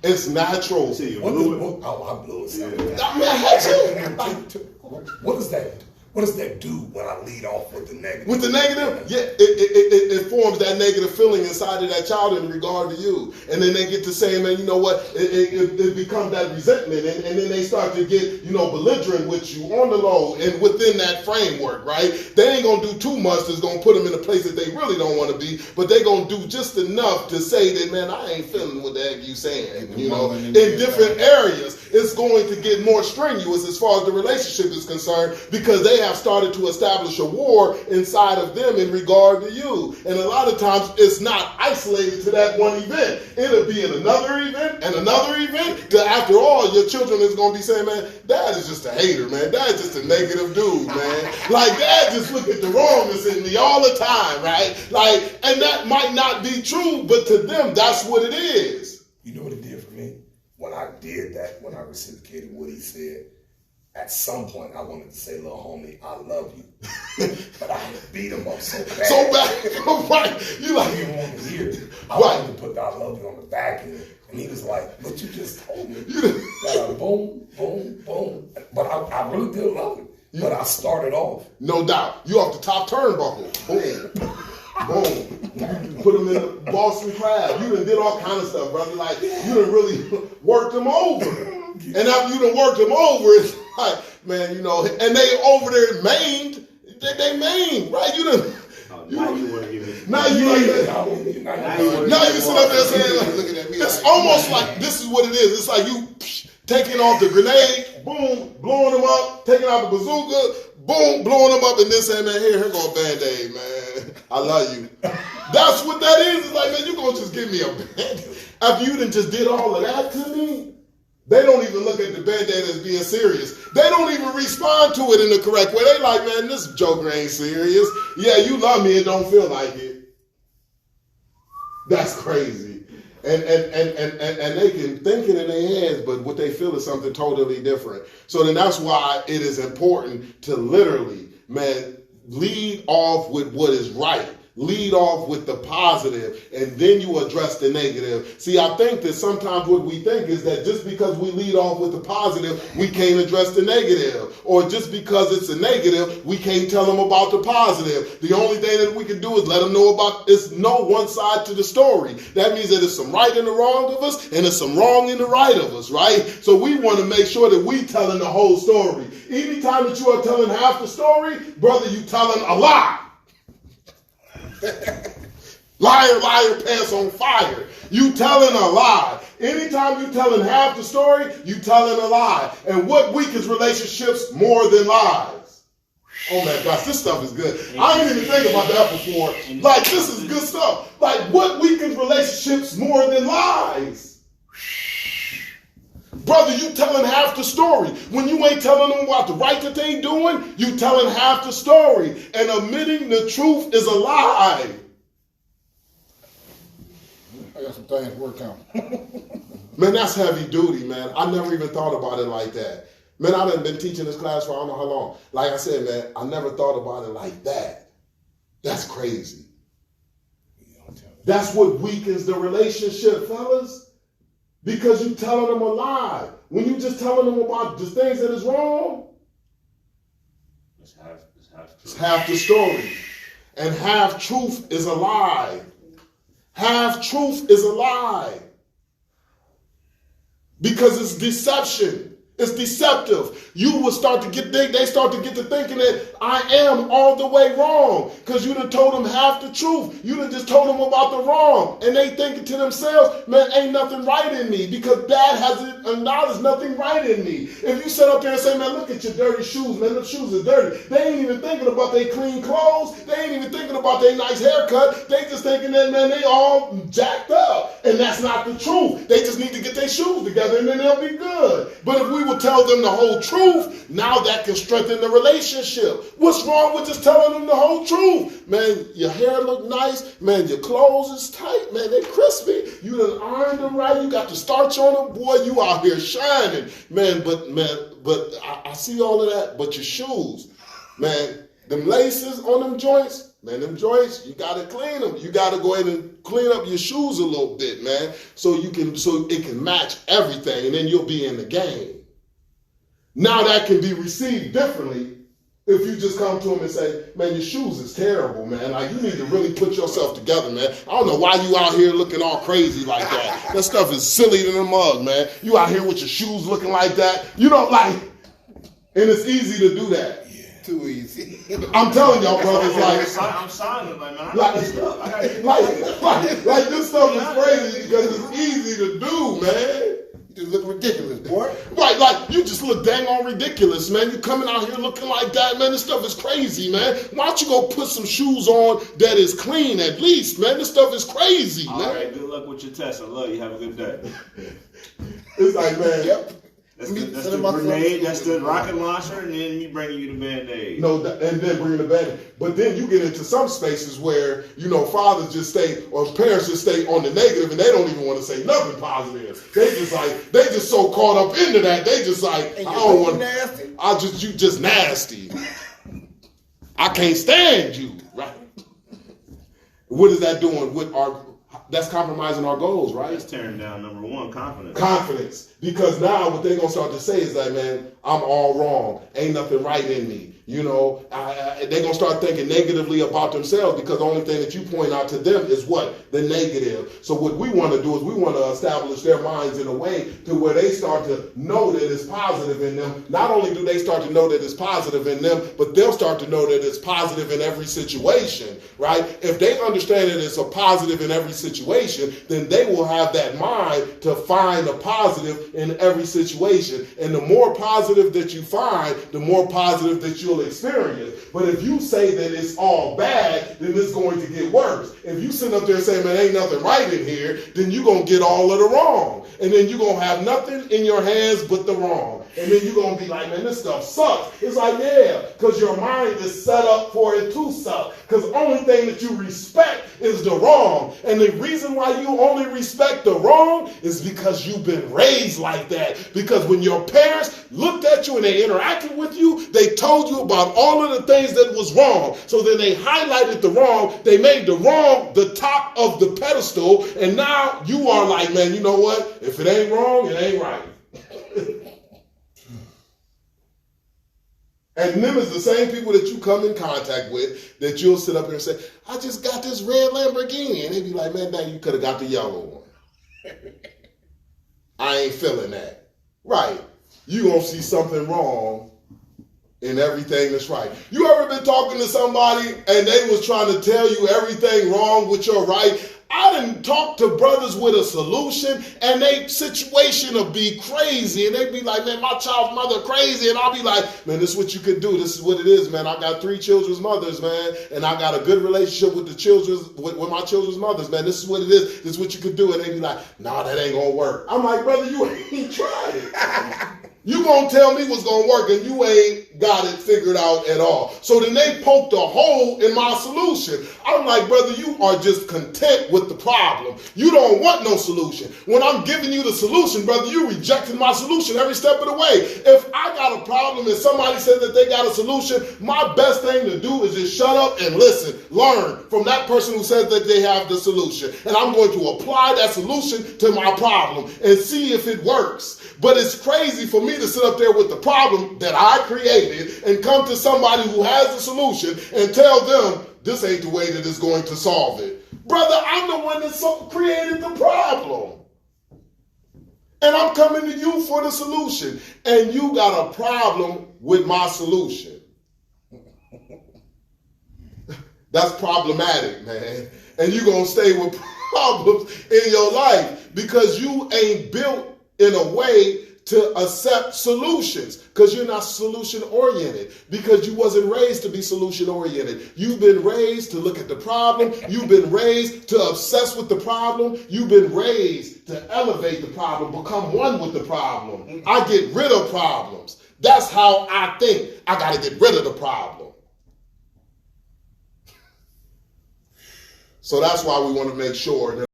It's natural. See, you I blew it. blew it. Yeah. I mean, I had to. What does that? What does that do when I lead off with the negative? With the negative, yeah, it forms that negative feeling inside of that child in regard to you. And then they get to saying, man, you know what, it becomes that resentment. And then they start to get, belligerent with you on the low and within that framework, right? They ain't going to do too much that's going to put them in a place that they really don't want to be, but they going to do just enough to say that, man, I ain't feeling what the heck you saying. In different areas, it's going to get more strenuous as far as the relationship is concerned because they have started to establish a war inside of them in regard to you. And a lot of times it's not isolated to that one event. It'll be in another event and another event. After all, your children is going to be saying, man, Dad is just a hater, man. Dad is just a negative dude, man. Like, Dad just look at the wrongness in me all the time, right? Like, and that might not be true, but to them, that's what it is. You know what it did for me? When I did that, when I reciprocated what he said, at some point, I wanted to say, little homie, I love you. But I had to beat him up so bad. So bad. Right. You like, didn't want to hear it. I wanted to put the I love you on the back end. And he was like, but you just told me. Boom, boom, boom. But I really did love him. But I started off. No doubt. You off the top turnbuckle. Boom. Boom. Put him in the Boston Crab. You done did all kind of stuff, brother. Like, you done really worked him over. And after you done worked them over, it's like, man, and they over there maimed. They maimed, right? You done. Now you want to give it. Now you like that. Now you sit up there saying, like, looking at me. It's almost like this is what it is. It's like you taking off the grenade, boom, blowing them up, taking out the bazooka, boom, blowing them up, and then saying, man, here go a Band-Aid, man. I love you. That's what that is. It's like, man, you gonna just give me a Band-Aid after you done just did all of that to me? They don't even look at the Band-Aid as being serious. They don't even respond to it in the correct way. They like, man, this joker ain't serious. Yeah, you love me and don't feel like it. That's crazy. And they can think it in their heads, but what they feel is something totally different. So then that's why it is important to literally, man, lead off with what is right. Lead off with the positive, and then you address the negative. See, I think that sometimes what we think is that just because we lead off with the positive, we can't address the negative. Or just because it's a negative, we can't tell them about the positive. The only thing that we can do is let them know about, it's no one side to the story. That means that there's some right in the wrong of us, and there's some wrong in the right of us, right? So we want to make sure that we telling the whole story. Anytime that you are telling half the story, brother, you telling a lie. Liar, liar, pants on fire. You telling a lie. Anytime you telling half the story, you telling a lie. And what weakens relationships more than lies? Oh man, gosh, this stuff is good. I didn't even think about that before. Like, this is good stuff. Like, what weakens relationships more than lies? Brother, you telling half the story. When you ain't telling them about the right that they doing, you telling half the story. And admitting the truth is a lie. I got some things to work on. Man, that's heavy duty, man. I never even thought about it like that. Man, I done been teaching this class for I don't know how long. Like I said, man, I never thought about it like that. That's crazy. That's what weakens the relationship, fellas. Because you telling them a lie. When you just telling them about the things that is wrong, it's half the story. And half truth is a lie. Half truth is a lie. Because it's deception. It's deceptive. You will start to get, they start to get to thinking that I am all the way wrong. Because you done told them half the truth. You done just told them about the wrong. And they thinking to themselves, man, ain't nothing right in me. Because Dad hasn't acknowledged nothing right in me. If you sit up there and say, man, look at your dirty shoes, man, the shoes are dirty. They ain't even thinking about their clean clothes. They ain't even thinking about their nice haircut. They just thinking that, man, they all jacked up. And that's not the truth. They just need to get their shoes together and then they'll be good. But if we will tell them the whole truth, now that can strengthen the relationship. What's wrong with just telling them the whole truth? Man, your hair look nice. Man, your clothes is tight. Man, they crispy. You done ironed them right. You got the starch on them. Boy, you out here shining. Man, but I see all of that. But your shoes, man, them laces on them joints, man, them joints, you gotta clean them. You gotta go ahead and clean up your shoes a little bit, man, so it can match everything, and then you'll be in the game. Now that can be received differently if you just come to them and say, man, your shoes is terrible, man. Like, you need to really put yourself together, man. I don't know why you out here looking all crazy like that. That stuff is silly than a mug, man. You out here with your shoes looking like that. You don't like, and it's easy to do that. Yeah. Too easy. I'm telling y'all, brothers, like, I'm signing, like, man, I got this stuff. like this stuff is crazy because it's easy to do, man. You just look ridiculous, boy. Right, like, you just look dang on ridiculous, man. You coming out here looking like that, man. This stuff is crazy, man. Why don't you go put some shoes on that is clean at least, man? This stuff is crazy, man. All right, good luck with your test. I love you. Have a good day. It's like, man. Yep. That's the grenade, that's the rocket launcher, and then me bringing you the Band-Aid. No, and then bringing the Band-Aid. But then you get into some spaces where, you know, fathers just stay, or parents just stay on the negative, and they don't even want to say nothing positive. They just so caught up into that, they just like, And I don't want, nasty. you just nasty. I can't stand you, right? What is that doing with that's compromising our goals, right? That's tearing down, number one, confidence. Confidence. Because now what they're going to start to say is like, man, I'm all wrong. Ain't nothing right in me. You know, they're going to start thinking negatively about themselves because the only thing that you point out to them is what? The negative. So what we want to do is we want to establish their minds in a way to where they start to know that it's positive in them. Not only do they start to know that it's positive in them, but they'll start to know that it's positive in every situation, right? If they understand that it's a positive in every situation, then they will have that mind to find a positive in every situation. And the more positive that you find, the more positive that you'll experience. But if you say that it's all bad, then it's going to get worse. If you sit up there and say, man, ain't nothing right in here, then you're going to get all of the wrong. And then you're going to have nothing in your hands but the wrong. And then you're going to be like, man, this stuff sucks. It's like, yeah, because your mind is set up for it to suck. Because the only thing that you respect is the wrong. And the reason why you only respect the wrong is because you've been raised like that. Because when your parents looked at you and they interacted with you, they told you about all of the things that was wrong. So then they highlighted the wrong. They made the wrong the top of the pedestal. And now you are like, man, you know what? If it ain't wrong, it ain't right. And them is the same people that you come in contact with that you'll sit up here and say, I just got this red Lamborghini. And they be like, man, now you could have got the yellow one. I ain't feeling that. Right. You going to see something wrong in everything that's right. You ever been talking to somebody and they was trying to tell you everything wrong with your right? I done talked to brothers with a solution and they situation will be crazy and they be like, man, my child's mother crazy. And I'll be like, man, this is what you could do. This is what it is, man. I got 3 children's mothers, man. And I got a good relationship with with my children's mothers, man. This is what it is. This is what you could do. And they be like, nah, that ain't gonna work. I'm like, brother, you ain't tried it. You gonna tell me what's gonna work and you ain't got it figured out at all. So then they poked a hole in my solution. I'm like, brother, you are just content with the problem. You don't want no solution. When I'm giving you the solution, brother, you rejecting my solution every step of the way. If I got a problem and somebody said that they got a solution, my best thing to do is just shut up and listen. Learn from that person who says that they have the solution. And I'm going to apply that solution to my problem and see if it works. But it's crazy for me to sit up there with the problem that I created and come to somebody who has the solution and tell them this ain't the way that it's going to solve it. Brother, I'm the one that created the problem. And I'm coming to you for the solution. And you got a problem with my solution. That's problematic, man. And you're going to stay with problems in your life because you ain't built in a way to accept solutions because you're not solution oriented because you wasn't raised to be solution oriented. You've been raised to look at the problem. You've been raised to obsess with the problem. You've been raised to elevate the problem, become one with the problem. I get rid of problems. That's how I think. I got to get rid of the problem. So that's why we want to make sure that